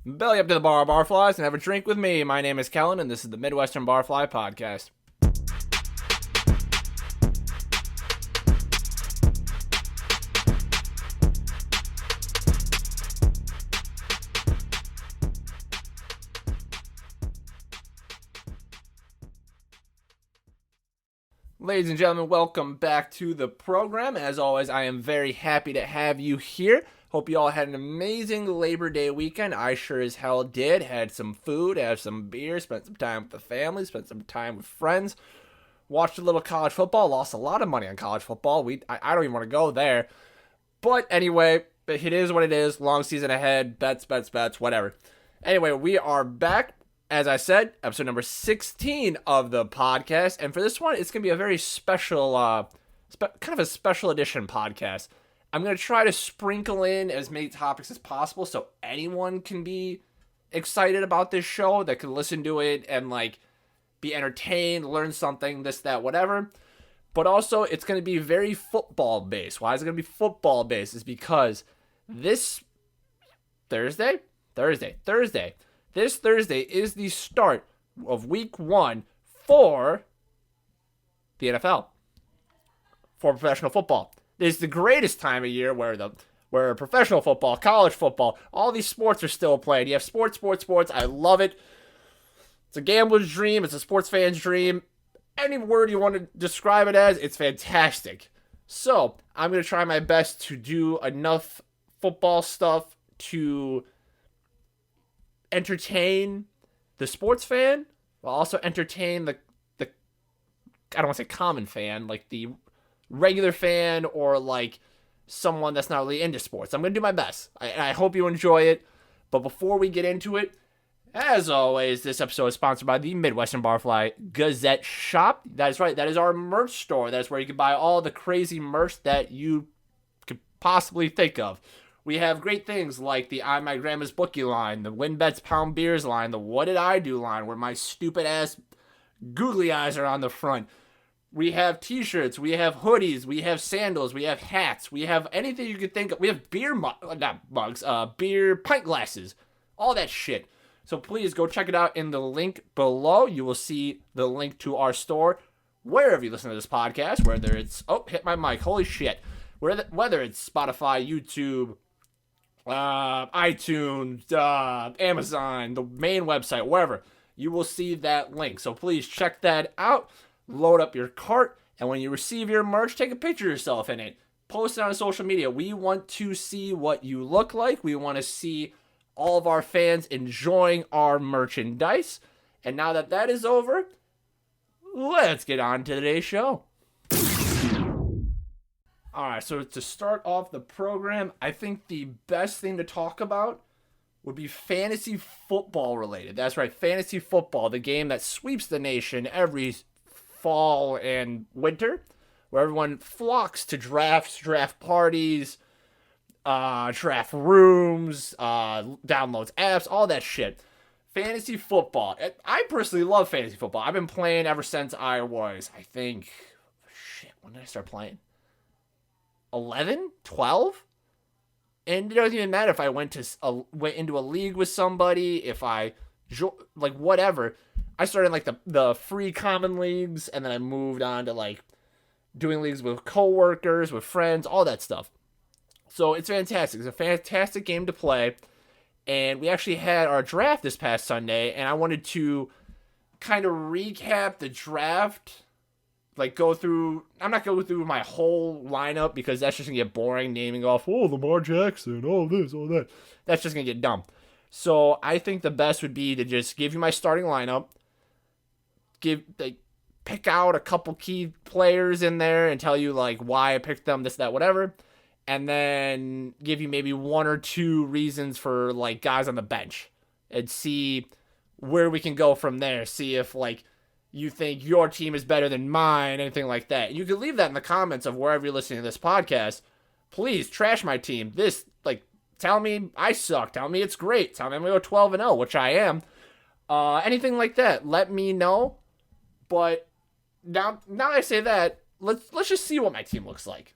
Belly up to the bar, barflies, and have a drink with me. My name is Kellen, and this is the Midwestern Barfly Podcast. Ladies and gentlemen, welcome back to the program. As always, I am very happy to have you here. Hope you all had an amazing Labor Day weekend. I sure as hell did. Had some food, had some beer, spent some time with the family, spent some time with friends. Watched a little college football, lost a lot of money on college football. I don't even want to go there. But anyway, it is what it is. Long season ahead, bets, whatever. Anyway, we are back. As I said, episode number 16 of the podcast. And for this one, it's going to be a very special, kind of a special edition podcast. I'm going to try to sprinkle in as many topics as possible so anyone can be excited about this show, that can listen to it and, be entertained, learn something, this, that, whatever. But also, it's going to be very football-based. Why is it going to be football-based? Is because this Thursday, this Thursday is the start of week 1 for the NFL, for professional football. It's the greatest time of year where professional football, college football, all these sports are still played. You have sports. I love it. It's a gambler's dream. It's a sports fan's dream. Any word you want to describe it as, it's fantastic. So I'm going to try my best to do enough football stuff to entertain the sports fan, while also entertain the I don't want to say common fan, like the regular fan or someone that's not really into sports. I'm going to do my best. I hope you enjoy it. But before we get into it, as always, this episode is sponsored by the Midwestern Barfly Gazette Shop. That is right. That is our merch store. That's where you can buy all the crazy merch that you could possibly think of. We have great things like the I'm My Grandma's Bookie line, the Win Bets Pound Beers line, the What Did I Do line, where my stupid ass googly eyes are on the front. We have t-shirts, we have hoodies, we have sandals, we have hats, we have anything you could think of. We have beer beer pint glasses, all that shit. So please go check it out in the link below. You will see the link to our store wherever you listen to this podcast, whether it's, hit my mic, holy shit. Whether it's Spotify, YouTube, iTunes, Amazon, the main website, wherever, you will see that link. So please check that out, load up your cart, and when you receive your merch, take a picture of yourself in it. Post it on social media. We want to see what you look like. We want to see all of our fans enjoying our merchandise. And now that that is over, let's get on to today's show. Alright, so to start off the program, I think the best thing to talk about would be fantasy football related. That's right, fantasy football, the game that sweeps the nation every fall and winter, where everyone flocks to drafts, draft parties, draft rooms, downloads apps, all that shit. Fantasy football. I personally love fantasy football. I've been playing ever since I was, when did I start playing? 11, 12, and it doesn't even matter if I went into a league with somebody, if I whatever. I started in the free common leagues, and then I moved on to doing leagues with coworkers, with friends, all that stuff. So it's fantastic. It's a fantastic game to play, and we actually had our draft this past Sunday, and I wanted to kind of recap the draft. I'm not going through my whole lineup because that's just going to get boring, naming off, Lamar Jackson, this, all that. That's just going to get dumb. So I think the best would be to just give you my starting lineup, pick out a couple key players in there and tell you why I picked them, this, that, whatever, and then give you maybe one or two reasons for guys on the bench and see where we can go from there. See if you think your team is better than mine, anything like that. You can leave that in the comments of wherever you're listening to this podcast. Please trash my team. Tell me I suck. Tell me it's great. Tell me I'm going to go 12-0, which I am. Anything like that, let me know. But now I say that, let's just see what my team looks like.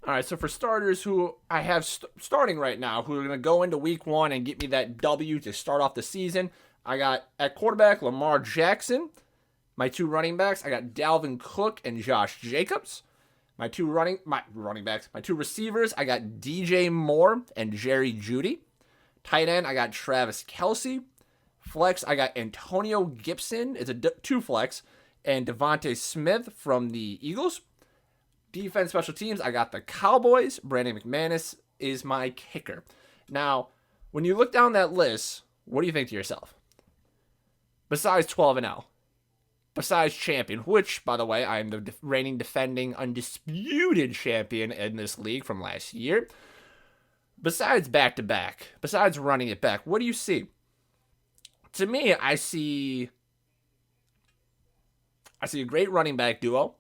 All right, so for starters who I have starting right now, who are going to go into week 1 and get me that W to start off the season, I got at quarterback Lamar Jackson. My 2 running backs, I got Dalvin Cook and Josh Jacobs. My 2 receivers, I got DJ Moore and Jerry Jeudy. Tight end, I got Travis Kelce. Flex, I got Antonio Gibson. It's a 2 flex. And Devontae Smith from the Eagles. Defense, special teams, I got the Cowboys. Brandon McManus is my kicker. Now, when you look down that list, what do you think to yourself? Besides 12-0. Besides champion, which, by the way, I am the reigning, defending, undisputed champion in this league from last year. Besides back-to-back, besides running it back, what do you see? To me, I see a great running back duo.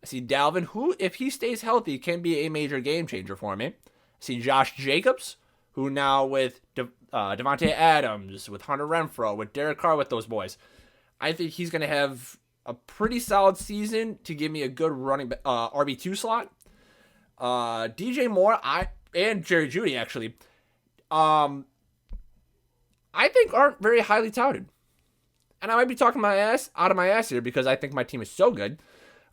I see Dalvin, who, if he stays healthy, can be a major game changer for me. I see Josh Jacobs, who now with Devontae Adams, with Hunter Renfrow, with Derek Carr, with those boys, I think he's going to have a pretty solid season to give me a good running RB2 slot. DJ Moore, and Jerry Jeudy, actually, I think aren't very highly touted. And I might be talking out of my ass here because I think my team is so good.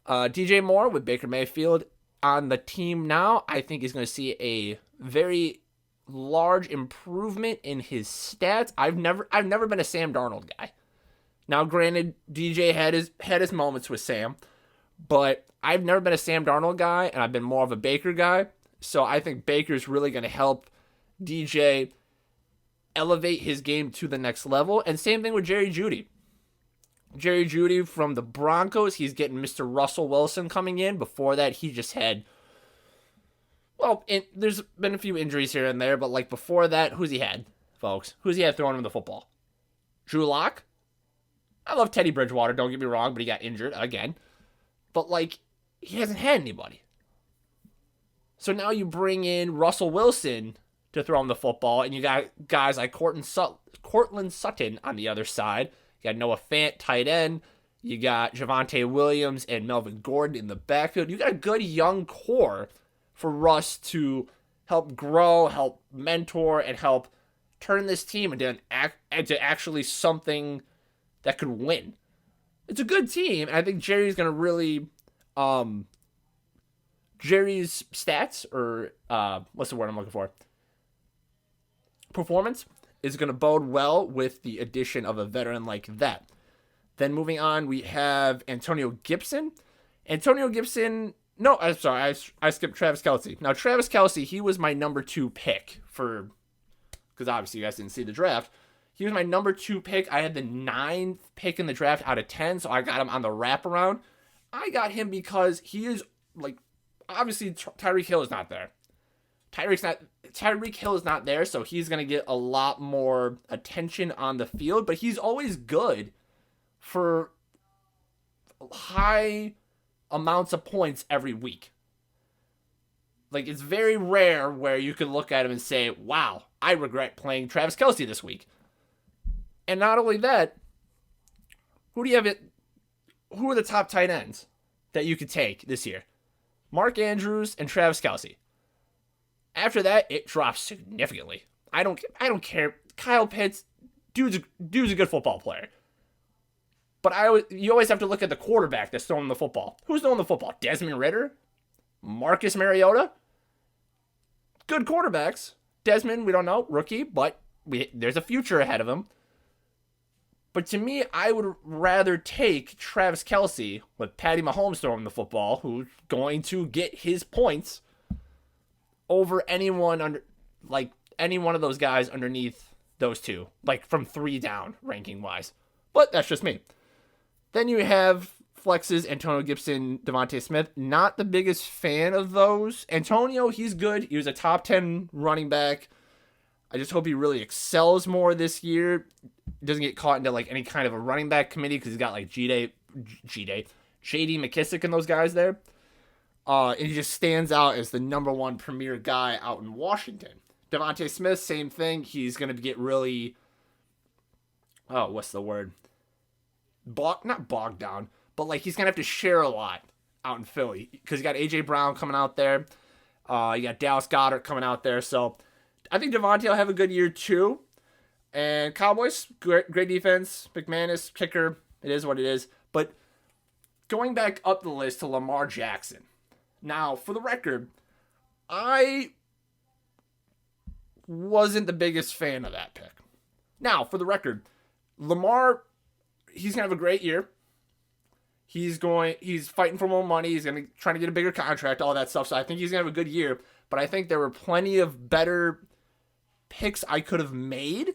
DJ Moore with Baker Mayfield on the team now, I think he's going to see a very large improvement in his stats. I've never been a Sam Darnold guy. Now, granted, DJ had his moments with Sam, but I've never been a Sam Darnold guy, and I've been more of a Baker guy. So I think Baker's really going to help DJ elevate his game to the next level. And same thing with Jerry Jeudy. Jerry Jeudy from the Broncos, he's getting Mr. Russell Wilson coming in. Before that, he just had, there's been a few injuries here and there, but like before that, who's he had, folks? Who's he had throwing him the football? Drew Lock? I love Teddy Bridgewater, don't get me wrong, but he got injured again. But, he hasn't had anybody. So now you bring in Russell Wilson to throw him the football, and you got guys like Cortland Sutton on the other side. You got Noah Fant, tight end. You got Javonte Williams and Melvin Gordon in the backfield. You got a good young core for Russ to help grow, help mentor, and help turn this team into actually something that could win. It's a good team. I think Jerry's going to really... Jerry's stats, or what's the word I'm looking for? Performance is going to bode well with the addition of a veteran like that. Then moving on, we have Antonio Gibson. No, I'm sorry, I skipped Travis Kelce. Now, Travis Kelce, he was my number 2 pick because obviously you guys didn't see the draft. He was my number 2 pick. I had the 9th pick in the draft out of 10, so I got him on the wraparound. I got him because he is, obviously Tyreek Hill is not there. Tyreek Hill is not there, so he's going to get a lot more attention on the field, but he's always good for high amounts of points every week. It's very rare where you can look at him and say, wow, I regret playing Travis Kelce this week. And not only that, who are the top tight ends that you could take this year? Mark Andrews and Travis Kelce. After that, it drops significantly. I don't care. Kyle Pitts, dude's a good football player. But you always have to look at the quarterback that's throwing the football. Who's throwing the football? Desmond Ridder? Marcus Mariota? Good quarterbacks. Desmond, we don't know, rookie, but there's a future ahead of him. But to me, I would rather take Travis Kelce with Patty Mahomes throwing the football, who's going to get his points, over any one of those guys underneath those two, from 3 down ranking wise. But that's just me. Then you have flexes, Antonio Gibson, Devontae Smith. Not the biggest fan of those. Antonio, he's good. He was a top 10 running back. I just hope he really excels more this year. Doesn't get caught into any kind of a running back committee because he's got J.D. McKissick and those guys there. And he just stands out as the number 1 premier guy out in Washington. Devontae Smith, same thing. He's going to get really, what's the word? Not bogged down, but he's going to have to share a lot out in Philly because you got A.J. Brown coming out there. You got Dallas Goedert coming out there. So I think Devontae will have a good year too. And Cowboys, great defense. McManus, kicker. It is what it is. But going back up the list to Lamar Jackson. Now, for the record, I wasn't the biggest fan of that pick. Now, for the record, Lamar, he's going to have a great year. He's fighting for more money. He's trying to get a bigger contract, all that stuff. So I think he's going to have a good year. But I think there were plenty of better picks I could have made.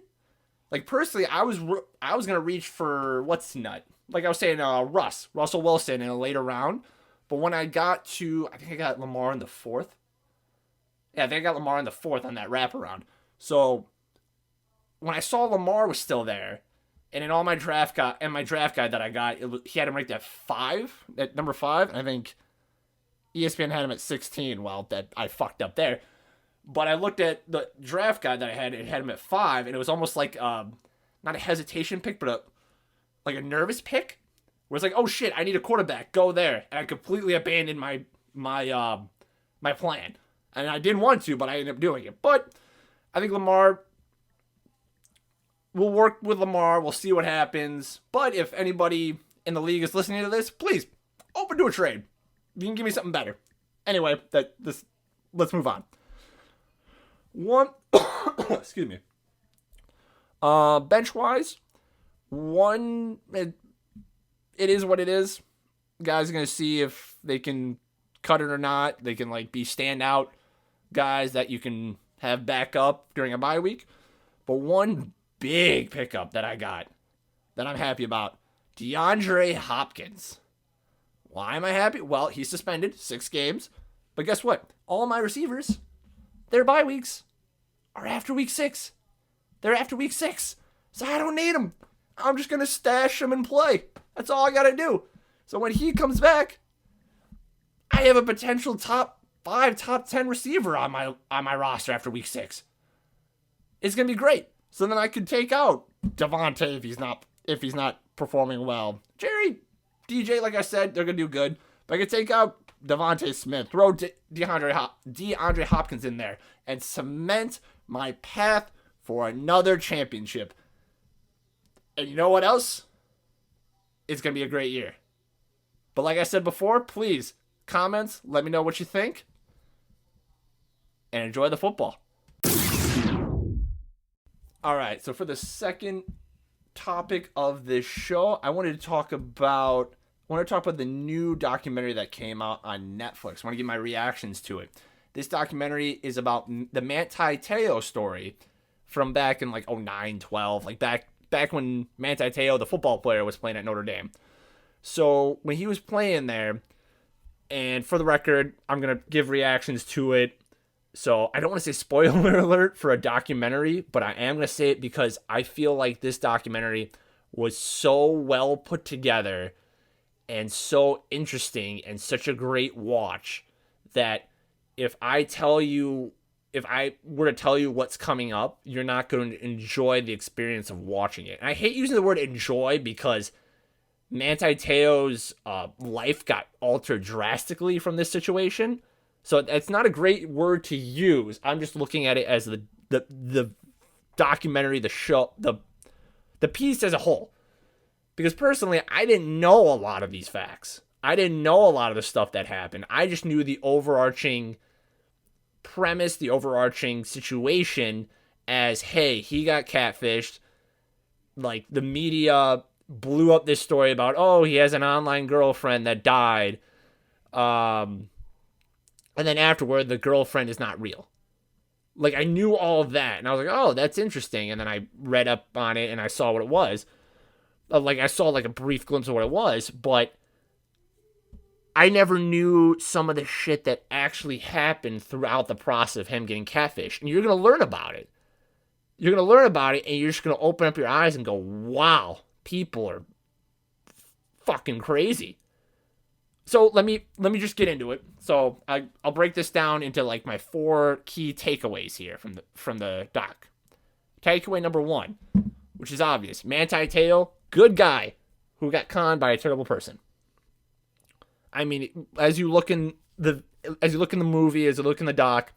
Like, personally, I was going to reach for, what's nut? Like I was saying, Russell Wilson in a later round. But when I got to, I think I got Lamar in the 4th. Yeah, I think I got Lamar in the 4th on that wraparound. So when I saw Lamar was still there, and in all my draft guide that I got, he had him ranked at number 5. And I think ESPN had him at 16. Well, that I fucked up there. But I looked at the draft guide that I had, it had him at 5, and it was almost like not a hesitation pick, but like a nervous pick. Where it's like, oh shit, I need a quarterback, go there. And I completely abandoned my plan. And I didn't want to, but I ended up doing it. But I think we'll work with Lamar. We'll see what happens. But if anybody in the league is listening to this, please, open to a trade. You can give me something better. Anyway, let's move on. Excuse me. Bench-wise, it is what it is. Guys are going to see if they can cut it or not. They can be standout guys that you can have back up during a bye week. But one big pickup that I got that I'm happy about, DeAndre Hopkins. Why am I happy? Well, he's suspended 6 games. But guess what? All my receivers, their bye weeks are after week 6. They're after week 6. So I don't need them. I'm just going to stash them and play. That's all I got to do. So when he comes back, I have a potential top 5, top 10 receiver on my roster after week 6. It's going to be great. So then I could take out Devontae if he's not performing well. Jerry, DJ, like I said, they're going to do good. But I could take out Devontae Smith, throw DeAndre Hopkins in there, and cement my path for another championship. And you know what else? It's going to be a great year. But like I said before, please, comments, let me know what you think. And enjoy the football. All right, so for the second topic of this show, I wanted to talk about the new documentary that came out on Netflix. I want to give my reactions to it. This documentary is about the Manti Te'o story from back in 09, 12, back when Manti Te'o, the football player, was playing at Notre Dame. So when he was playing there, and for the record, I'm going to give reactions to it. So I don't want to say spoiler alert for a documentary, but I am going to say it because I feel like this documentary was so well put together and so interesting and such a great watch that if I were to tell you what's coming up, you're not going to enjoy the experience of watching it. And I hate using the word enjoy because Manti Te'o's life got altered drastically from this situation. So it's not a great word to use. I'm just looking at it as the documentary, the show, the piece as a whole. Because personally, I didn't know a lot of these facts. I didn't know a lot of the stuff that happened. I just knew the overarching premise, the overarching situation as, hey, he got catfished. The media blew up this story about, oh, he has an online girlfriend that died. And then afterward, the girlfriend is not real. I knew all of that. And I was like, oh, that's interesting. And then I read up on it and I saw what it was. I saw a brief glimpse of what it was. But I never knew some of the shit that actually happened throughout the process of him getting catfished. And you're going to learn about it. You're going to learn about it and you're just going to open up your eyes and go, wow, people are fucking crazy. So let me just get into it. So I'll break this down into my 4 key takeaways here from the doc. Takeaway number 1, which is obvious. Manti Te'o, good guy who got conned by a terrible person. I mean, as you look in as you look in the movie, as you look in the doc,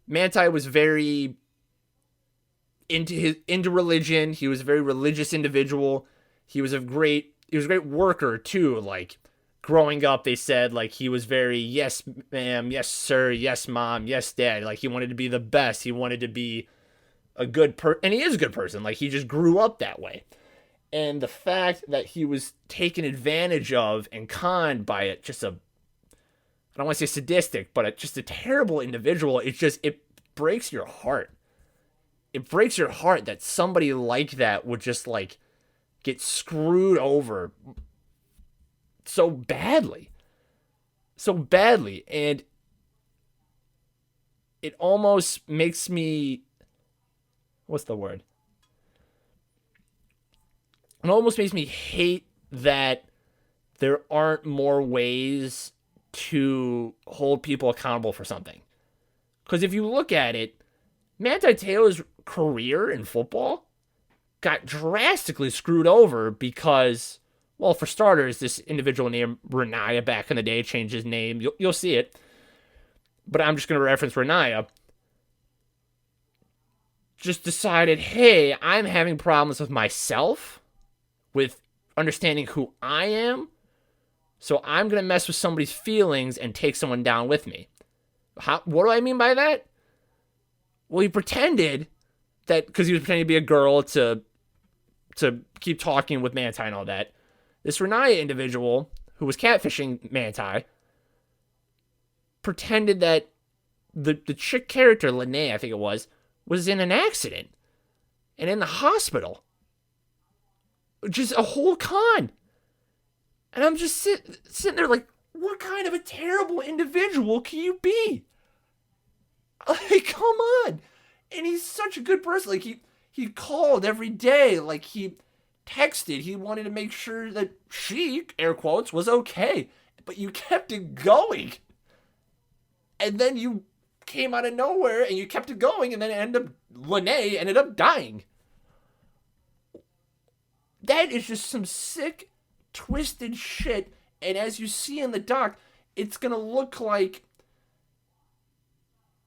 Manti was very into religion. He was a very religious individual. He was a great worker too. Like growing up, they said like he was very yes ma'am, yes sir, yes mom, yes dad. Like he wanted to be the best. He wanted to be a good and he is a good person. Like he just grew up that way. And the fact that he was taken advantage of and conned by I don't want to say sadistic, but just a terrible individual. It breaks your heart. It breaks your heart that somebody like that would just like get screwed over so badly. And it almost makes me, what's the word? It almost makes me hate that there aren't more ways to hold people accountable for something. Because if you look at it, Manti Te'o's career in football got drastically screwed over because, well, for starters, this individual named Renaya back in the day changed his name. You'll see it. But I'm just going to reference Renaya. Just decided, hey, I'm having problems with myself, with understanding who I am, so I'm going to mess with somebody's feelings and take someone down with me. What do I mean by that? Well, he pretended that, because he was pretending to be a girl to keep talking with Manti and all that. This Renaya individual, who was catfishing Manti, pretended that the chick character, Lene, I think it was in an accident and in the hospital. Just a whole con. And I'm just sitting there like, what kind of a terrible individual can you be? Like, come on. And he's such a good person. Like, he called every day. Like, he texted. He wanted to make sure that she, air quotes, was okay. But you kept it going. And then you came out of nowhere and you kept it going. And then Lene ended up dying. That is just some sick, twisted shit. And as you see in the doc, it's going to look like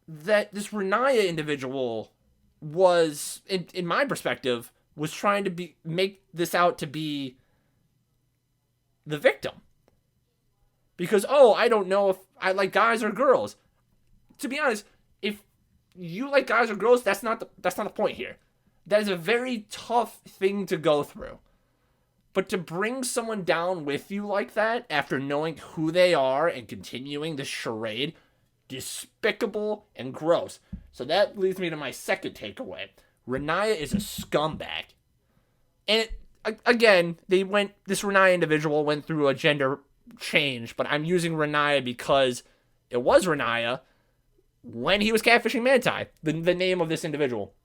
that this Renaya individual was, in my perspective, was trying to make this out to be the victim. Because, I don't know if I like guys or girls. To be honest, if you like guys or girls, that's not the point here. That is a very tough thing to go through. But to bring someone down with you like that, after knowing who they are and continuing this charade, despicable and gross. So that leads me to my second takeaway. Renaya is a scumbag. And again, this Renaya individual went through a gender change, but I'm using Renaya because it was Renaya when he was catfishing Manti, the name of this individual.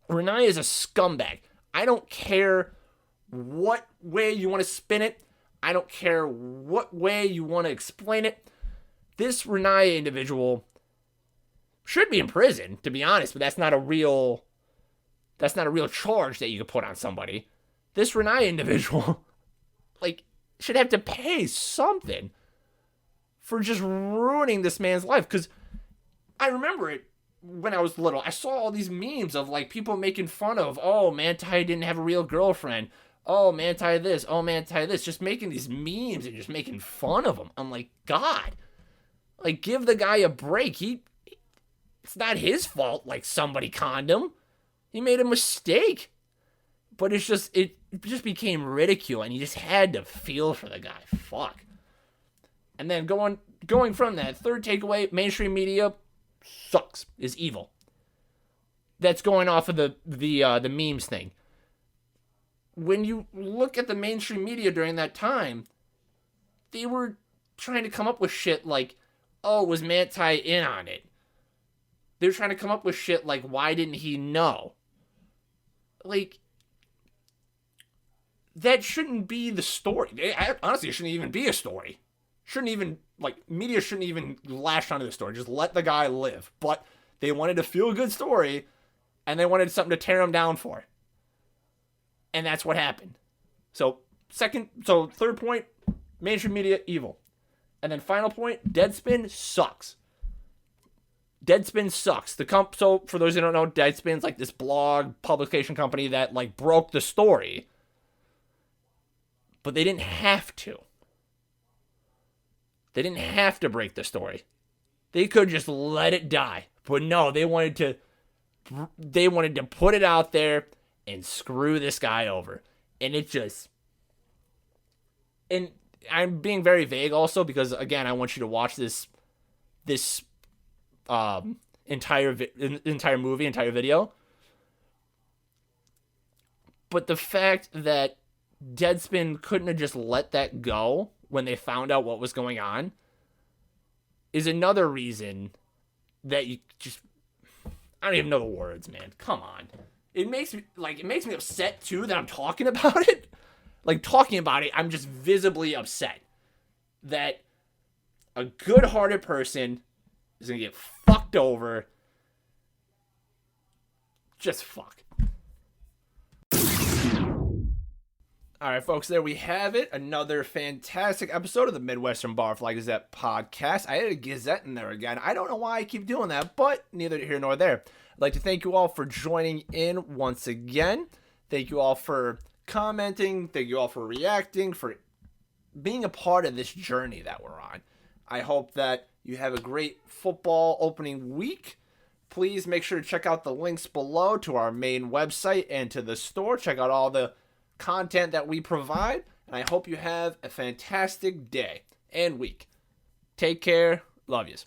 Renaya is a scumbag. I don't care what way you want to spin it. I don't care what way you want to explain it. This Renaya individual should be in prison, to be honest, but that's not a real charge that you could put on somebody. This Renaya individual, should have to pay something for just ruining this man's life. Because I remember it when I was little. I saw all these memes of, people making fun of, Manti didn't have a real girlfriend. Oh, Manti this. Oh, Manti this. Just making these memes and just making fun of him. I'm like, God. Give the guy a break. It's not his fault, somebody conned him. He made a mistake. But it just became ridicule, and you just had to feel for the guy. Fuck. And then going from that, third takeaway, mainstream media sucks, is evil. That's going off of the memes thing. When you look at the mainstream media during that time, they were trying to come up with shit like, was Manti in on it? They were trying to come up with shit like, why didn't he know? That shouldn't be the story. Honestly, it shouldn't even be a story. Media shouldn't even lash onto the story. Just let the guy live. But they wanted a feel-good story, and they wanted something to tear him down for. And that's what happened. So third point, mainstream media, evil. And then final point, Deadspin sucks. Deadspin sucks. So for those who don't know, Deadspin's like this blog publication company that like broke the story. But they didn't have to. They didn't have to break the story. They could just let it die. But no, they wanted to put it out there and screw this guy over. And it just... And I'm being very vague also because, again, I want you to watch this entire movie, entire video. But the fact that Deadspin couldn't have just let that go when they found out what was going on is another reason that you just... I don't even know the words, man. Come on. It makes me upset, too, that I'm talking about it. Like, talking about it, I'm just visibly upset that a good-hearted person is going to get fucked over. Just fuck. All right, folks, there we have it. Another fantastic episode of the Midwestern Barfly Podcast. I had a Gazette in there again. I don't know why I keep doing that, but neither here nor there. I'd like to thank you all for joining in once again. Thank you all for commenting. Thank you all for reacting, for being a part of this journey that we're on. I hope that you have a great football opening week. Please make sure to check out the links below to our main website and to the store. Check out all the content that we provide, and I hope you have a fantastic day and week. Take care. Love yous.